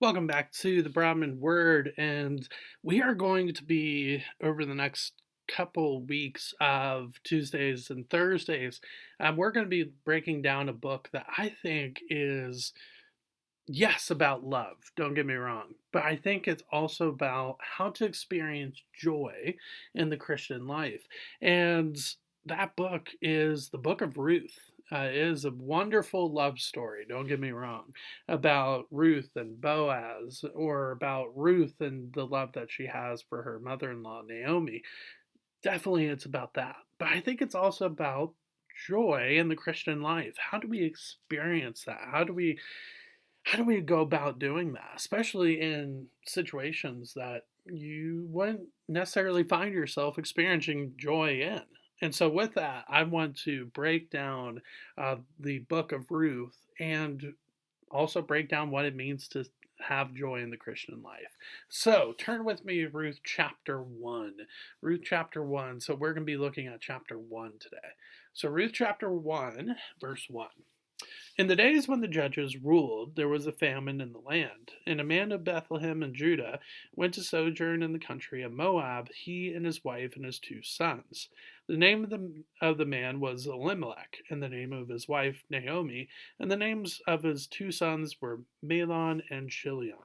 Welcome back to the Broadman Word, and we are going to be over the next couple weeks of Tuesdays and Thursdays. We're going to be breaking down a book that I think is, yes, about love, don't get me wrong, but I think it's also about how to experience joy in the Christian life. And that book is the book of Ruth. It is a wonderful love story, don't get me wrong, about Ruth and Boaz, or about Ruth and the love that she has for her mother in law, Naomi. Definitely it's about that. But I think it's also about joy in the Christian life. How do we experience that? How do we go about doing that, especially in situations that you wouldn't necessarily find yourself experiencing joy in? And so, with that, I want to break down the book of Ruth and also break down what it means to have joy in the Christian life. So, turn with me to Ruth chapter 1. Ruth chapter 1. So, we're going to be looking at chapter 1 today. So, Ruth chapter 1, verse 1. In the days when the judges ruled, there was a famine in the land, and a man of Bethlehem in Judah went to sojourn in the country of Moab, he and his wife and his two sons. The name of the man was Elimelech, and the name of his wife Naomi, and the names of his two sons were Mahlon and Chilion.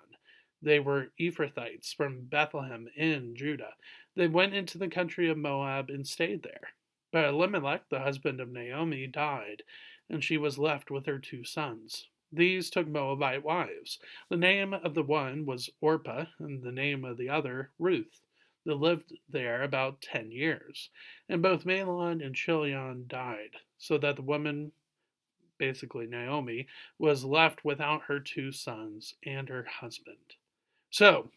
They were Ephrathites from Bethlehem in Judah. They went into the country of Moab and stayed there. But Elimelech, the husband of Naomi, died, and she was left with her two sons. These took Moabite wives. The name of the one was Orpah, and the name of the other Ruth. They lived there about 10 years. And both Mahlon and Chilion died, so that the woman, basically Naomi, was left without her two sons and her husband. So,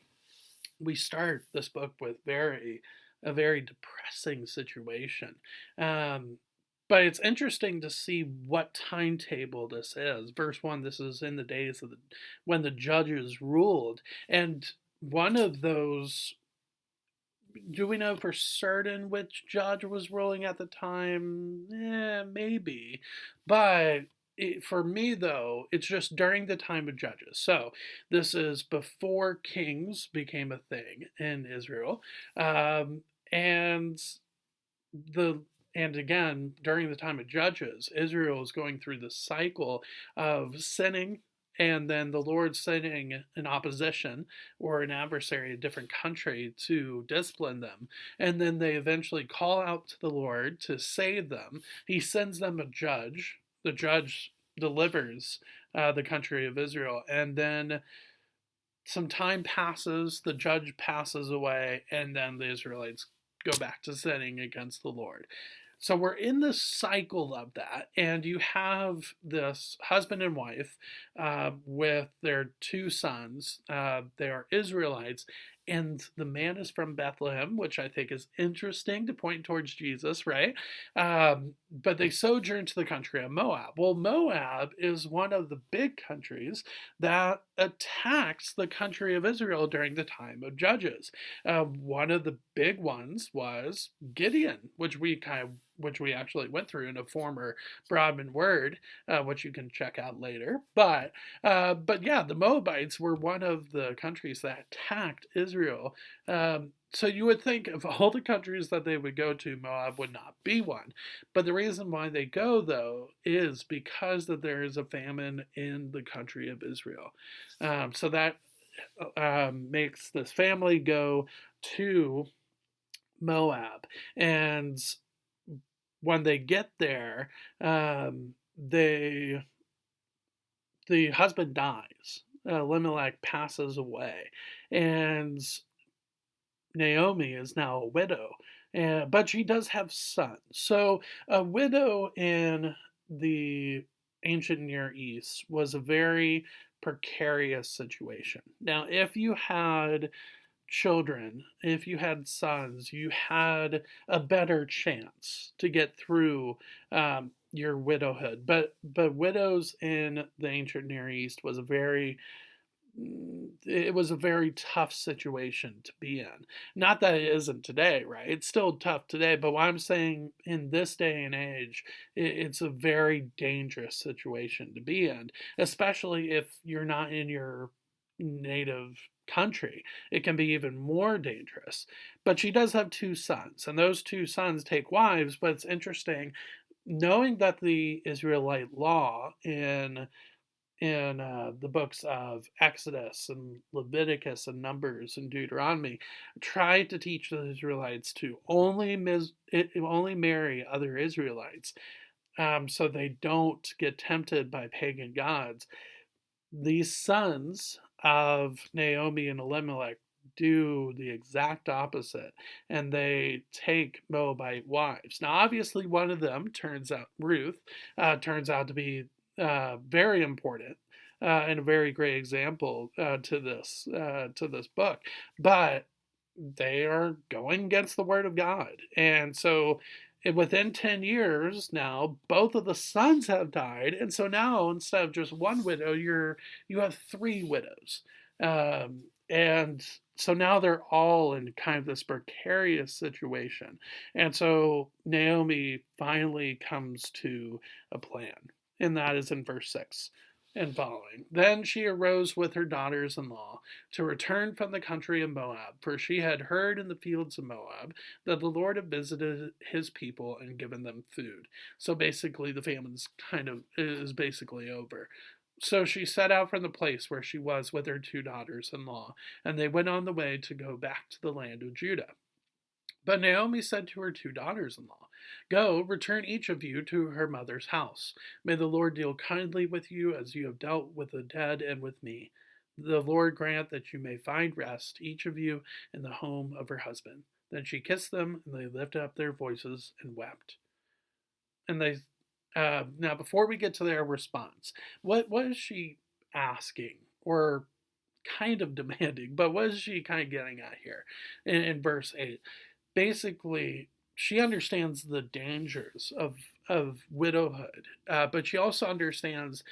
we start this book with a very depressing situation. Um, but it's interesting to see what timetable this is. Verse 1, this is in the days of when the judges ruled. And one of those, do we know for certain which judge was ruling at the time? Maybe. But for me, though, it's just during the time of judges. So this is before kings became a thing in Israel. And the and again, during the time of Judges, Israel is going through the cycle of sinning, and then the Lord sending an opposition or an adversary, a different country, to discipline them. And then they eventually call out to the Lord to save them. He sends them a judge. The judge delivers the country of Israel. And then some time passes, the judge passes away, and then the Israelites go back to sinning against the Lord. So we're in this cycle of that, and you have this husband and wife with their two sons. They are Israelites, and the man is from Bethlehem, which I think is interesting to point towards Jesus, right? But they sojourn to the country of Moab. Well, Moab is one of the big countries that attacks the country of Israel during the time of Judges. One of the big ones was Gideon, which we actually went through in a former Broadman Word, which you can check out later. But yeah, the Moabites were one of the countries that attacked Israel. So you would think of all the countries that they would go to, Moab would not be one. But the reason why they go, though, is because that there is a famine in the country of Israel. So that makes this family go to Moab. And when they get there, they the husband dies. Elimelech passes away, and Naomi is now a widow, but she does have sons. So a widow in the ancient Near East was a very precarious situation. Now, if you had children, if you had sons, you had a better chance to get through your widowhood. But widows in the ancient Near East was it was a very tough situation to be in. Not that it isn't today, right? It's still tough today, but what I'm saying in this day and age, it's a very dangerous situation to be in, especially if you're not in your native country. It can be even more dangerous. But she does have two sons, and those two sons take wives. But it's interesting knowing that the Israelite law in the books of Exodus and Leviticus and Numbers and Deuteronomy tried to teach the Israelites to only marry other Israelites, so they don't get tempted by pagan gods. These sons of Naomi and Elimelech do the exact opposite, and they take Moabite wives. Now, obviously, one of them Ruth, turns out to be very important and a very great example to this book, but they are going against the word of God, and so within 10 years now both of the sons have died, and so now instead of just one widow you have three widows, and so now they're all in kind of this precarious situation, and so Naomi finally comes to a plan, and that is in verse 6 and following. Then she arose with her daughters in law to return from the country of Moab, for she had heard in the fields of Moab that the Lord had visited his people and given them food. So basically, the famine's kind of is basically over. So she set out from the place where she was with her two daughters in law, and they went on the way to go back to the land of Judah. But Naomi said to her two daughters in law, Go, return each of you to her mother's house. May the Lord deal kindly with you as you have dealt with the dead and with me. The Lord grant that you may find rest, each of you, in the home of her husband. Then she kissed them, and they lifted up their voices and wept. And they now before we get to their response, what is she asking or kind of demanding? But what is she kind of getting at here in verse 8? Basically, she understands the dangers of widowhood, but she also understands,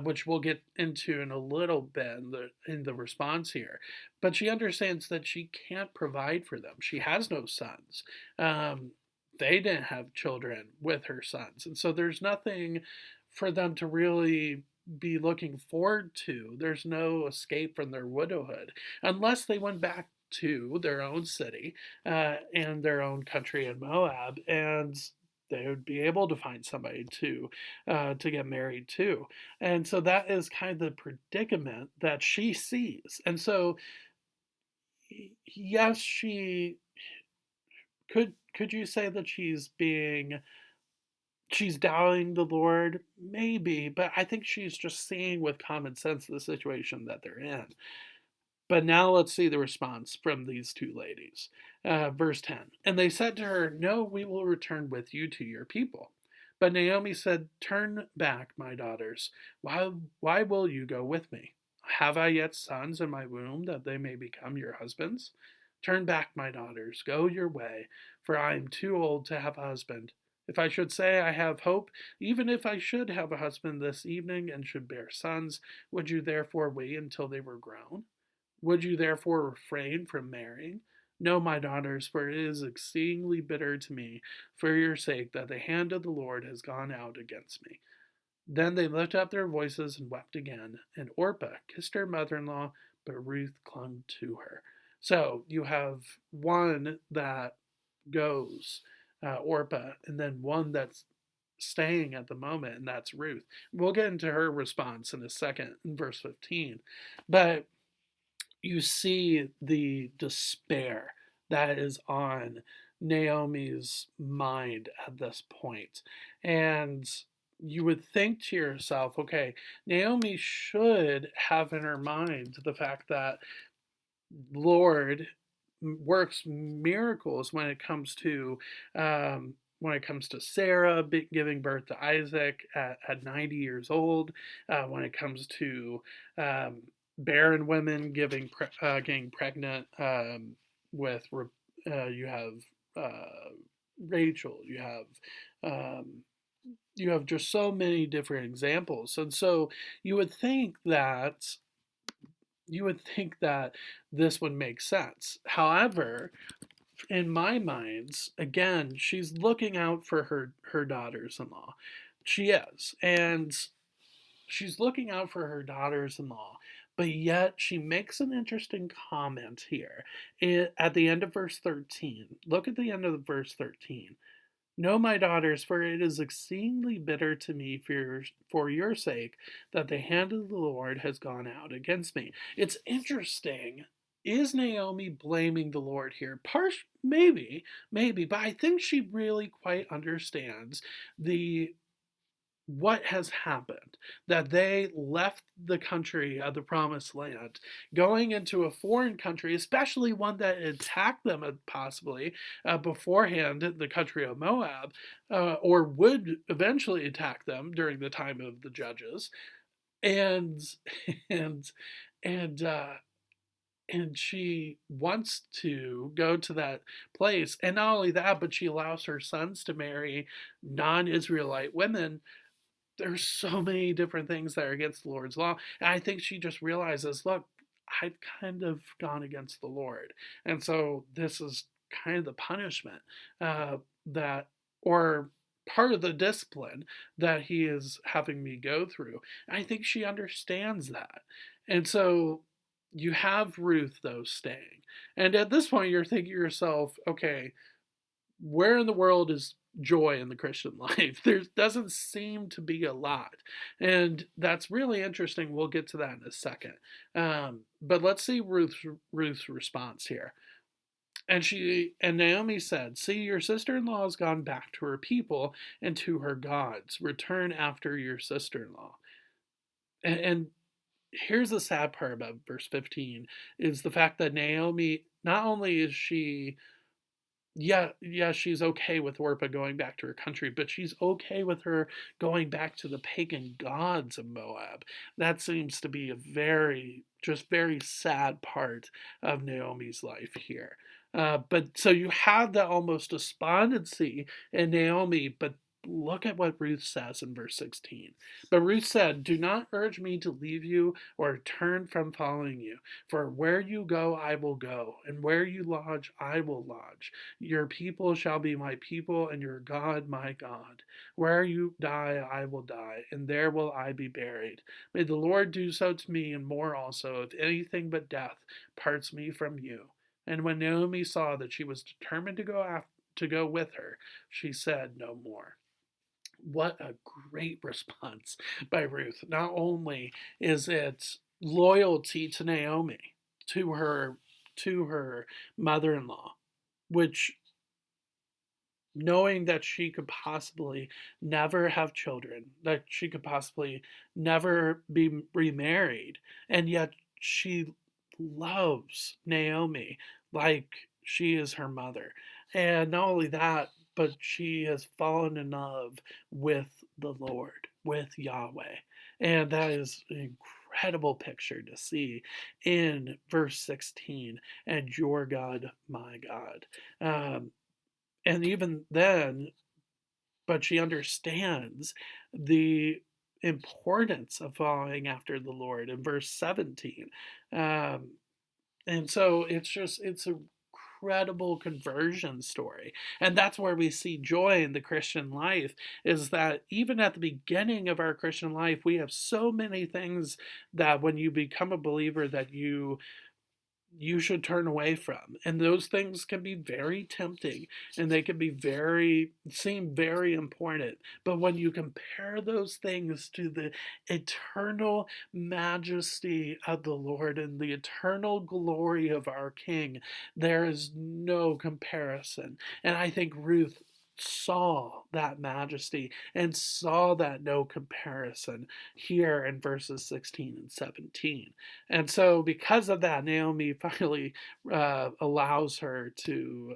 which we'll get into in a little bit in the response here. But she understands that she can't provide for them. She has no sons. They didn't have children with her sons, and so there's nothing for them to really be looking forward to. There's no escape from their widowhood unless they went back to their own city and their own country in Moab, and they would be able to find somebody to get married to. And so that is kind of the predicament that she sees. And so yes, she could you say that she's doubting the Lord? Maybe, but I think she's just seeing with common sense the situation that they're in. But now let's see the response from these two ladies. Verse 10. And they said to her, No, we will return with you to your people. But Naomi said, Turn back, my daughters. Why will you go with me? Have I yet sons in my womb that they may become your husbands? Turn back, my daughters. Go your way, for I am too old to have a husband. If I should say I have hope, even if I should have a husband this evening and should bear sons, would you therefore wait until they were grown? Would you therefore refrain from marrying? No, my daughters, for it is exceedingly bitter to me for your sake that the hand of the Lord has gone out against me. Then they lifted up their voices and wept again, and Orpah kissed her mother in law, but Ruth clung to her. So you have one that goes, Orpah, and then one that's staying at the moment, and that's Ruth. We'll get into her response in a second in verse 15. But you see the despair that is on Naomi's mind at this point. And you would think to yourself, okay, Naomi should have in her mind the fact that Lord works miracles when it comes to Sarah giving birth to Isaac at 90 years old, when it comes to barren women getting pregnant, with you have Rachel, um, you have just so many different examples, and so you would think that you would think that this would make sense. However, in my minds, again, she's looking out for her daughters-in-law. She is, and she's looking out for her daughters-in-law, But yet she makes an interesting comment here at the end of verse 13. Look at the end of verse 13. No, my daughters, for it is exceedingly bitter to me for your sake that the hand of the Lord has gone out against me. It's interesting. Is Naomi blaming the Lord here? Maybe, but I think she really quite understands the what has happened, that they left the country of the promised land going into a foreign country, especially one that attacked them possibly beforehand, the country of Moab, or would eventually attack them during the time of the judges, and and and uh and she wants to go to that place. And not only that, but she allows her sons to marry non-Israelite women. There's so many different things that are against the Lord's law. And I think she just realizes, look, I've kind of gone against the Lord. And so this is kind of the punishment that, or part of the discipline that he is having me go through. And I think she understands that. And so you have Ruth, though, staying. And at this point, you're thinking to yourself, okay, where in the world is joy in the Christian life? There doesn't seem to be a lot. And that's really interesting. We'll get to that in a second. But let's see Ruth's response here. And Naomi said, see, your sister-in-law has gone back to her people and to her gods. Return after your sister-in-law. And here's the sad part about verse 15 is the fact that Naomi, not only is she she's okay with Orpah going back to her country, but she's okay with her going back to the pagan gods of Moab. That seems to be a very sad part of Naomi's life here. But so you have that almost despondency in Naomi, but look at what Ruth says in verse 16. But Ruth said, do not urge me to leave you or turn from following you. For where you go, I will go, and where you lodge, I will lodge. Your people shall be my people, and your God my God. Where you die, I will die, and there will I be buried. May the Lord do so to me, and more also, if anything but death parts me from you. And when Naomi saw that she was determined to go with her, she said no more. What a great response by Ruth. Not only is it loyalty to Naomi, to her to her mother-in-law, which, knowing that she could possibly never have children, that she could possibly never be remarried, and yet she loves Naomi like she is her mother. And not only that, but she has fallen in love with the Lord, with Yahweh. And that is an incredible picture to see in verse 16, and your God, my God. And even then, but she understands the importance of following after the Lord in verse 17. Um, and so it's a incredible conversion story. And that's where we see joy in the Christian life, is that even at the beginning of our Christian life, we have so many things that when you become a believer that you should turn away from. And those things can be very tempting, and they can seem very important. But when you compare those things to the eternal majesty of the Lord and the eternal glory of our King, there is no comparison. And I think Ruth saw that majesty and saw that no comparison here in verses 16 and 17. And so, because of that, Naomi finally allows her to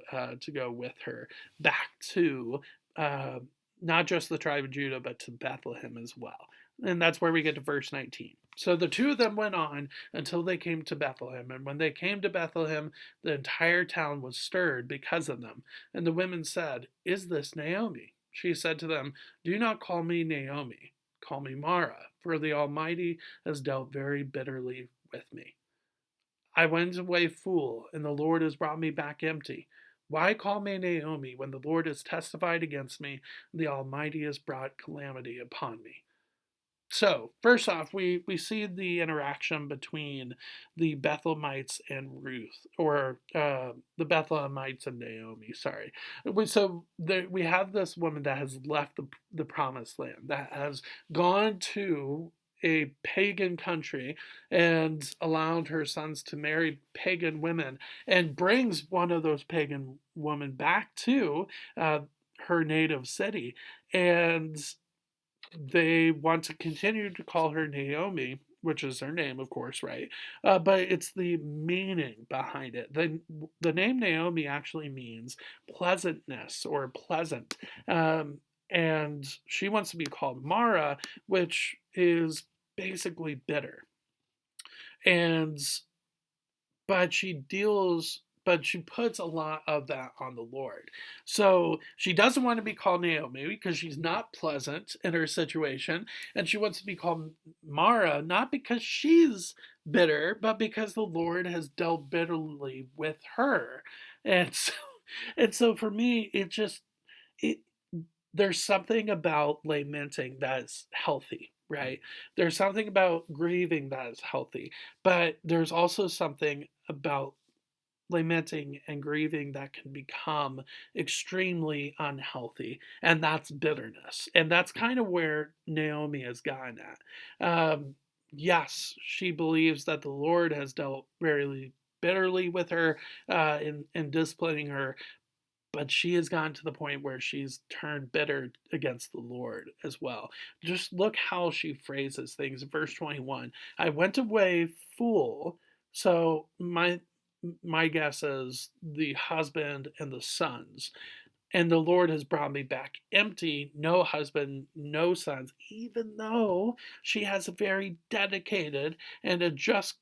go with her back to uh, not just the tribe of Judah, but to Bethlehem as well. And that's where we get to verse 19. So the two of them went on until they came to Bethlehem. And when they came to Bethlehem, the entire town was stirred because of them. And the women said, is this Naomi? She said to them, do not call me Naomi. Call me Mara, for the Almighty has dealt very bitterly with me. I went away full, and the Lord has brought me back empty. Why call me Naomi when the Lord has testified against me, and the Almighty has brought calamity upon me? So, first off, we see the interaction between the Bethlehemites and Ruth, or the Bethlehemites and Naomi. Sorry. We have this woman that has left the promised land, that has gone to a pagan country and allowed her sons to marry pagan women, and brings one of those pagan women back to uh, her native city. And they want to continue to call her Naomi, which is her name, of course, right? But it's the meaning behind it. The name Naomi actually means pleasantness or pleasant. And she wants to be called Mara, which is basically bitter. And but she puts a lot of that on the Lord. So she doesn't want to be called Naomi because she's not pleasant in her situation, and she wants to be called Mara not because she's bitter, but because the Lord has dealt bitterly with her. And so, and so for me, it there's something about lamenting that is healthy, right? There's something about grieving that is healthy, but there's also something about lamenting and grieving that can become extremely unhealthy, and that's bitterness. And that's kind of where Naomi has gotten at. Yes, she believes that the Lord has dealt very bitterly with her in disciplining her, but she has gotten to the point where she's turned bitter against the Lord as well. Just look how she phrases things. Verse 21, I went away full. So my guess is the husband and the sons. And the Lord has brought me back empty, no husband, no sons, even though she has a very dedicated and a just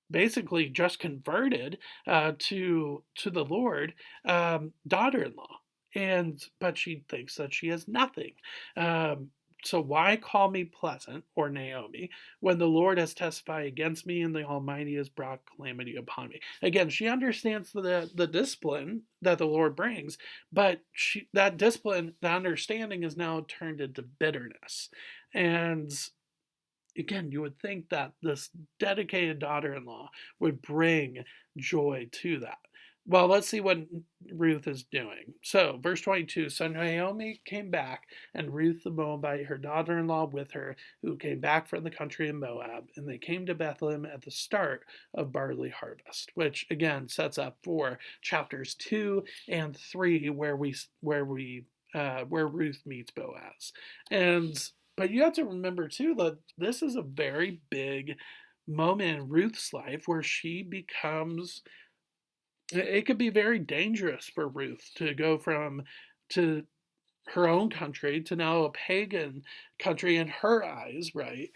basically just converted to the Lord, daughter-in-law, and but she thinks that she has nothing. Um, so why call me pleasant or Naomi when the Lord has testified against me and the Almighty has brought calamity upon me? Again, she understands the discipline that the Lord brings, but that discipline, the understanding, is now turned into bitterness. And again, you would think that this dedicated daughter in law would bring joy to that. Well, let's see what Ruth is doing. So, verse 22, so Naomi came back, and Ruth the Moabite, her daughter in law, with her, who came back from the country of Moab, and they came to Bethlehem at the start of barley harvest, which again sets up for chapters 2 and 3, where Ruth meets Boaz. And but you have to remember too that this is a very big moment in Ruth's life where she becomes, it could be very dangerous for Ruth to go from to her own country to now a pagan country in her eyes, right?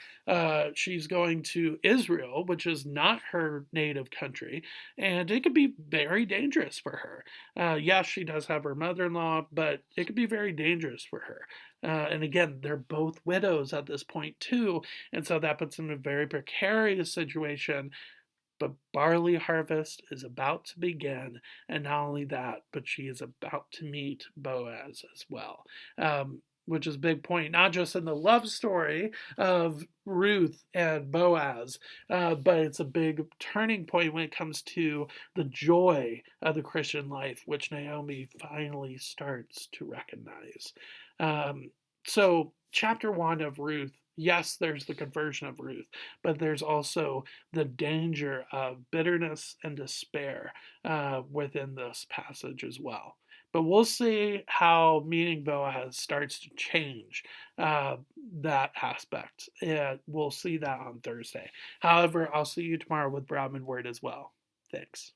She's going to Israel, which is not her native country, and it could be very dangerous for her. Yes, she does have her mother in law, but it could be very dangerous for her. And again, they're both widows at this point, too, and so that puts them in a very precarious situation. But barley harvest is about to begin, and not only that, but she is about to meet Boaz as well. Which is a big point, not just in the love story of Ruth and Boaz, but it's a big turning point when it comes to the joy of the Christian life, which Naomi finally starts to recognize. Um, so, chapter 1 of Ruth, yes, there's the conversion of Ruth, but there's also the danger of bitterness and despair within this passage as well. But we'll see how meeting Boaz starts to change that aspect. We'll see that on Thursday. However, I'll see you tomorrow with Broadman Word as well. Thanks.